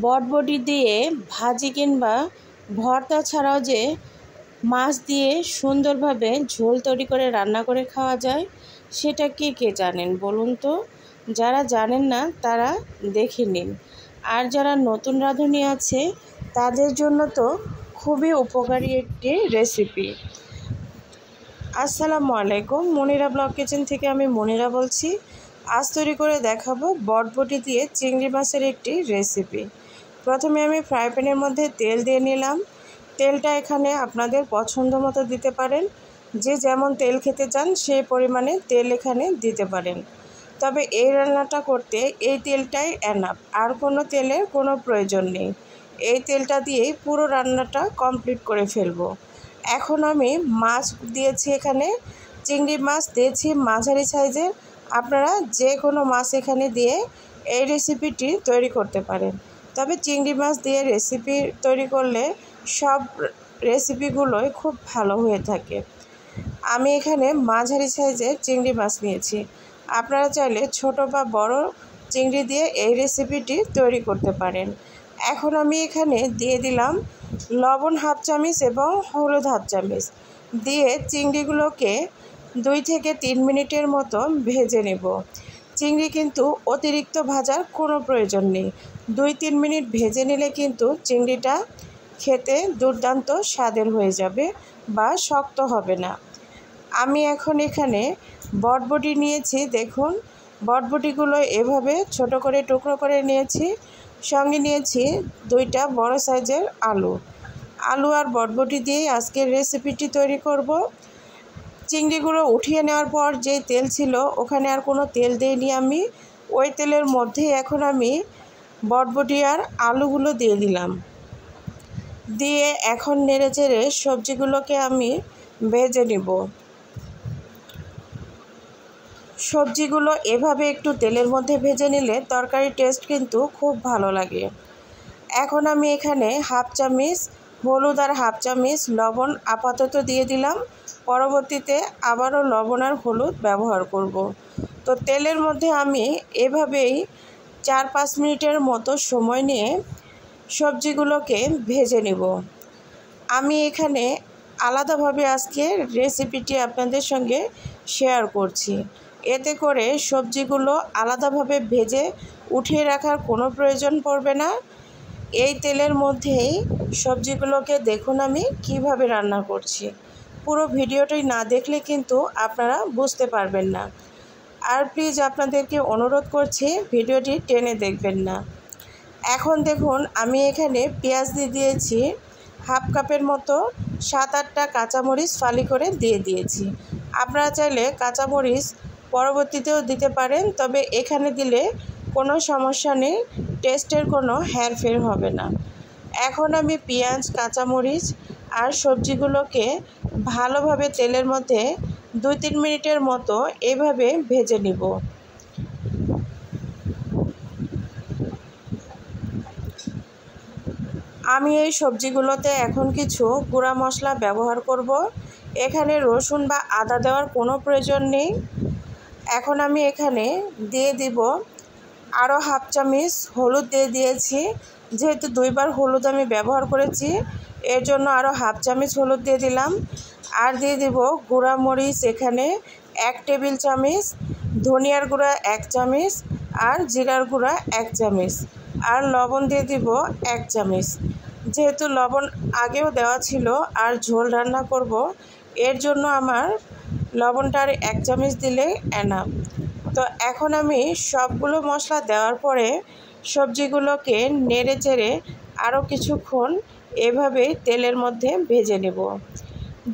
বটবটি দিয়ে ভাজি কিংবা ভর্তা ছাড়াও যে মাছ দিয়ে সুন্দরভাবে ঝোল তৈরি করে রান্না করে খাওয়া যায়, সেটা কে জানেন বলুন তো? যারা জানেন না তারা দেখে নিন। আর যারা নতুন রাঁধুনি আছে তাদের জন্য তো খুবই উপকারী একটি রেসিপি। আসসালামু আলাইকুম, মনিরা ব্লগ কিচেন থেকে আমি মনিরা বলছি। আজ তৈরি করে দেখাবো বটবটি দিয়ে চিংড়ি মাছের একটি রেসিপি। প্রথমে আমি ফ্রাই প্যানের মধ্যে তেল দিয়ে নিলাম। তেলটা এখানে আপনাদের পছন্দ মতো দিতে পারেন, যে যেমন তেল খেতে চান সেই পরিমাণে তেল এখানে দিতে পারেন। তবে এই রান্নাটা করতে এই তেলটাই এনাফ, আর কোনো তেলের কোনো প্রয়োজন নেই। এই তেলটা দিয়েই পুরো রান্নাটা কমপ্লিট করে ফেলবো। এখন আমি মাছ দিয়েছি, এখানে চিংড়ি মাছ দিয়েছি মাঝারি সাইজের। আপনারা যে কোনো মাছ এখানে দিয়ে এই রেসিপিটি তৈরি করতে পারেন। তবে চিংড়ি মাছ দিয়ে রেসিপি তৈরি করলে সব রেসিপিগুলোই খুব ভালো হয়ে থাকে। আমি এখানে মাঝারি সাইজের চিংড়ি মাছ নিয়েছি। আপনারা চাইলে ছোট বা বড় চিংড়ি দিয়ে এই রেসিপিটি তৈরি করতে পারেন। এখন আমি এখানে দিয়ে দিলাম লবণ হাফ চামচ এবং হলুদ হাফ চামচ দিয়ে চিংড়িগুলোকে 2 থেকে 3 মিনিটের মতো ভেজে নেব। চিংড়ি কিন্তু অতিরিক্ত ভাজার কোনো প্রয়োজন নেই। 2-3 মিনিট ভেজে নিলে কিন্তু চিংড়িটা খেতে দুর্দান্ত স্বাদের হয়ে যাবে বা শক্ত হবে না। আমি এখন এখানে বটবটি নিয়েছি। দেখুন, বটবটিগুলো এভাবে ছোট করে টুকরো করে নিয়েছি। সঙ্গে নিয়েছি 2টা বড় সাইজের আলু আর বটবটি দিয়েই আজকের রেসিপিটি তৈরি করব। চিংড়িগুলো উঠিয়ে নেওয়ার পর যে তেল ছিল ওখানে আর কোনো তেল দিইনি আমি। ওই তেলের মধ্যেই এখন আমি বটবটি আর আলুগুলো দিয়ে দিলাম। দিয়ে এখন নেড়েচেড়ে সবজিগুলোকে আমি ভেজে নেব। সবজিগুলো এভাবে একটু তেলের মধ্যে ভেজে নিলে তরকারির টেস্ট কিন্তু খুব ভালো লাগে। এখন আমি এখানে হাফ চামচ হলুদ আর হাফ চামচ লবণ আপাতত দিয়ে দিলাম। পরবর্তীতে আবারও লবণ আর হলুদ ব্যবহার করব। তো তেলের মধ্যে আমি এভাবেই 4-5 মিনিটের মতো সময় নিয়ে সবজিগুলোকে ভেজে নেব। আমি এখানে আলাদাভাবে আজকে রেসিপিটি আপনাদের সঙ্গে শেয়ার করছি। এতে করে সবজিগুলো আলাদাভাবে ভেজে উঠিয়ে রাখার কোনো প্রয়োজন পড়বে না। এই তেলের মধ্যেই সবজিগুলোকে দেখুন আমি কিভাবে রান্না করছি। পুরো ভিডিওটি না দেখলে কিন্তু আপনারা বুঝতে পারবেন না। আর প্লিজ আপনাদেরকে অনুরোধ করছি, ভিডিওটি টেনে দেখবেন না। এখন দেখুন, আমি এখানে পেঁয়াজ দিয়ে দিয়েছি হাফ কাপের মতো। 7-8টা কাঁচামরিচ ফালি করে দিয়ে দিয়েছি। আপনারা চাইলে কাঁচামরিচ পরবর্তীতেও দিতে পারেন, তবে এখানে দিলে কোনো সমস্যা নেই, টেস্টের কোনো হেরফের হবে না। এখন আমি পেঁয়াজ, কাঁচামরিচ আর সবজিগুলোকে ভালোভাবে তেলের মধ্যে 2-3 মিনিটের মতো এভাবে ভেজে নিব। আমি এই সবজিগুলোতে এখন কিছু গুঁড়া মশলা ব্যবহার করব। এখানে রসুন বা আদা দেওয়ার কোনো প্রয়োজন নেই। এখন আমি এখানে দিয়ে দিব আরও হাফ চামচ হলুদ দিয়ে দিয়েছি। যেহেতু 2বার হলুদ আমি ব্যবহার করেছি, এর জন্য আরও হাফ চামচ হলুদ দিয়ে দিলাম। আর দিয়ে দিব গুঁড়া মরিচ এখানে 1 টেবিল চামচ, ধনিয়ার গুঁড়া 1 চামচ আর জিরার গুঁড়া 1 চামচ, আর লবণ দিয়ে দিব 1 চামচ। যেহেতু লবণ আগেও দেওয়া ছিল আর ঝোল রান্না করব, এর জন্য আমার লবণটার 1 চামচ দিলে এনাফ। তো এখন আমি সবগুলো মশলা দেওয়ার পরে সবজিগুলোকে নেড়ে চেড়ে আরও কিছুক্ষণ এভাবেই তেলের মধ্যে ভেজে নেব।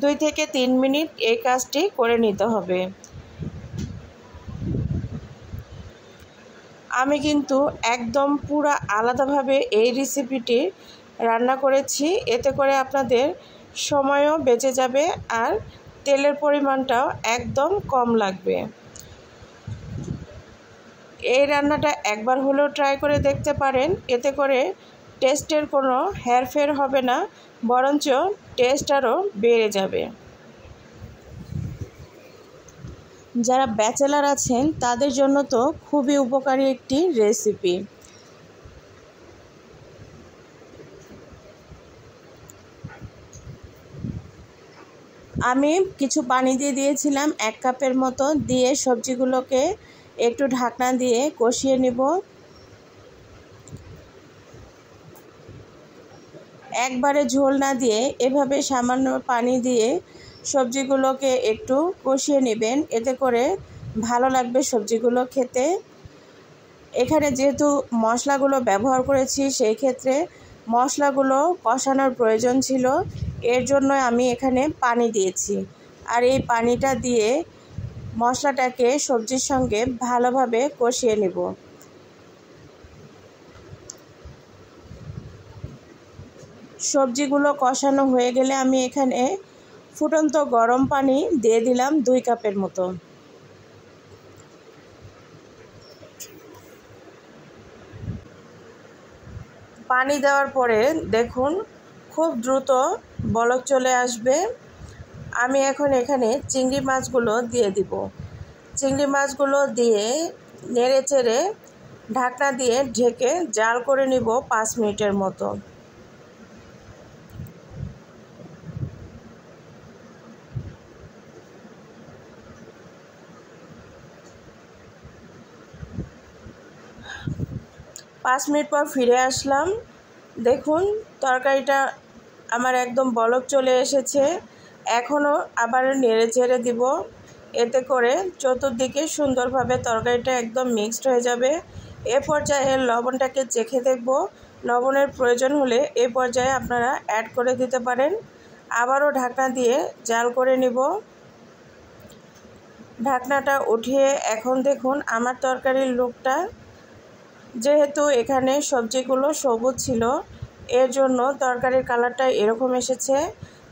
2 থেকে 3 মিনিট এই কাজটি করে নিতে হবে। আমি কিন্তু একদম পুরো আলাদাভাবে এই রেসিপিটি রান্না করেছি। এতে করে আপনাদের সময়ও বেঁচে যাবে আর তেলের পরিমাণটাও একদম কম লাগবে। এই রান্নাটা একবার হলেও ট্রাই করে দেখতে পারেন। এতে করে টেস্টের কোনো হেরফের হবে না, বরঞ্চ টেস্ট আরও বেড়ে যাবে। যারা ব্যাচেলার আছেন তাদের জন্য তো খুবই উপকারী একটি রেসিপি। আমি কিছু পানি দিয়ে দিয়েছিলাম 1 কাপের মতো, দিয়ে সবজিগুলোকে একটু ঢাকনা দিয়ে কষিয়ে নেব। একবারে ঝোল না দিয়ে এভাবে সামান্য পানি দিয়ে সবজিগুলোকে একটু কষিয়ে নেবেন, এতে করে ভালো লাগবে সবজিগুলো খেতে। এখানে যেহেতু মশলাগুলো ব্যবহার করেছি, সেই ক্ষেত্রে মশলাগুলো কষানোর প্রয়োজন ছিল, এর জন্য আমি এখানে পানি দিয়েছি। আর এই পানিটা দিয়ে মশলাটাকে সবজির সঙ্গে ভালোভাবে কষিয়ে নেব। সবজিগুলো কষানো হয়ে গেলে আমি এখানে ফুটন্ত গরম পানি দিয়ে দিলাম 2 কাপের মতো। পানি দেওয়ার পরে দেখুন খুব দ্রুত বলক চলে আসবে। আমি এখন এখানে চিংড়ি মাছগুলো দিয়ে দিব। চিংড়ি মাছগুলো দিয়ে নেড়ে চেড়ে ঢাকনা দিয়ে ঢেকে জাল করে নিব 5 মিনিটের মতো। পাঁচ মিনিট পর ফিরে আসলাম। দেখুন তরকারিটা আমার একদম বলক চলে এসেছে। এখনও আবার নেড়ে চেড়ে দিব, এতে করে চতুর্দিকে সুন্দরভাবে তরকারিটা একদম মিক্সড হয়ে যাবে। এ পর্যায়ে লবণটাকে চেখে দেখব, লবণের প্রয়োজন হলে এ পর্যায়ে আপনারা অ্যাড করে দিতে পারেন। আবারও ঢাকনা দিয়ে জাল করে নিব। ঢাকনাটা উঠিয়ে এখন দেখুন আমার তরকারির লুকটা, যেহেতু এখানে সবজিগুলো সবুজ ছিল এর জন্য তরকারির কালারটা এরকম এসেছে।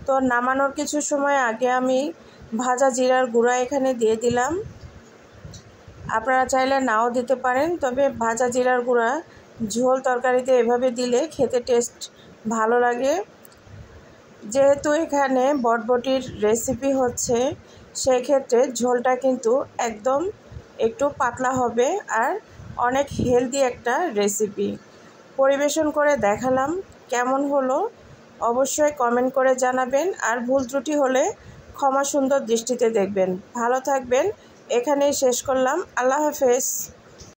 তো নামানোর কিছু সময় আগে আমি ভাজা জিরার গুঁড়া এখানে দিয়ে দিলাম। আপনারা চাইলে নাও দিতে পারেন, তবে ভাজা জিরার গুঁড়া ঝোল তরকারিতে এভাবে দিলে খেতে টেস্ট ভালো লাগে। যেহেতু এখানে বটবটির রেসিপি হচ্ছে, সেই ক্ষেত্রে ঝোলটা কিন্তু একদম একটু পাতলা হবে আর অনেক হেলদি একটা রেসিপি। পরিবেশন করে দেখালাম, কেমন হলো অবশ্যই কমেন্ট করে জানাবেন। আর ভুল ত্রুটি হলে ক্ষমা সুন্দর দৃষ্টিতে দেখবেন। ভালো থাকবেন। এখানেই শেষ করলাম। আল্লাহ হাফেজ।